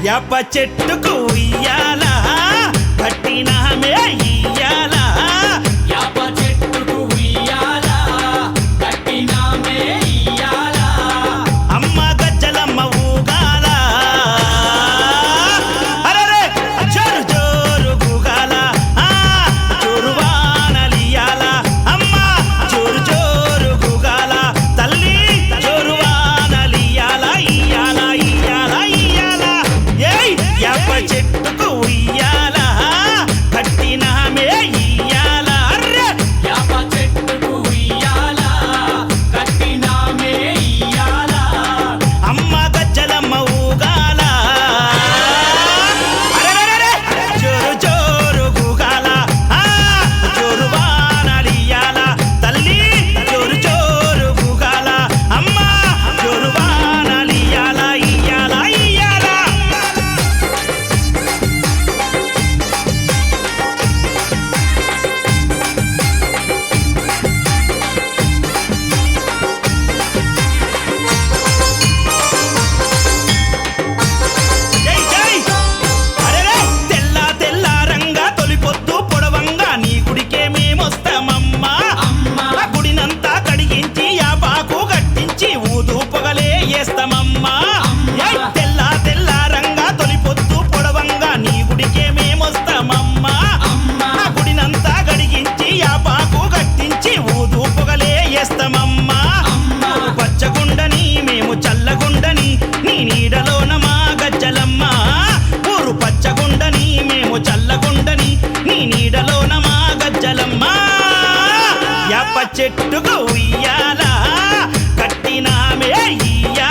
యాప చెట్టుకు ఉయ్యాల కట్టినామే ఇయ్యాల యాప చెట్టుకు ఉయ్యాల కట్టినామే ఇయ్యాల అమ్మ గజ్జలమ్మ ఊగాల అరెరే జోరు జోరు గూగాల జోరు వానలియాల అమ్మ జోరు జోరు గూగాల తల్లి జోరు వానలియాల ఇయ్యాల ఇయ్యాల ఇయ్యాల ఏయ్ యాప చెట్టుకు ఉయ్యాల కట్టినామే ఇయ్యాల అర్రె యాప చెట్టుకు ఉయ్యాల కట్టినామే ఇయ్యాల అమ్మ గజ్జలమ్మ ఊగాల అరెరెరెరె జోరు జోరు గూగాల జోరు వానలియాల తల్లి జోరు జోరు గూగాల అమ్మ జోరు వానలియాల ఇయ్యాల ఇయ్యాల జై జై అరెరే తెల్ల తెల్లారంగా తొలిపొద్దు పొడవంగా నీ గుడికే మేమొస్తామమ్మా అమ్మ ఆ గుడినంతా కడిగించి యాపాకు గట్టించి ఊదు పొగలే వేస్తామమ్మా ఏయ్ తెల్ల తెల్లారంగా తొలిపొద్దు పొడవంగా నీ గుడికే మేమొస్తామమ్మా అమ్మ ఆ గుడినంతా కడిగించి యాపాకు గట్టించి ఊదు పొగలే వేస్తామమ్మా అమ్మ పచ్చగుండని మేము చల్లగుండని నీ నీడలోన మా గజ్జలమ్మ ఊరు పచ్చగుండని మేము చల్లగుండని నీ నీడలోన మా గజ్జలమ్మ యాప చెట్టుకు ఉయ్యాల కట్టినామే ఇయ్యాల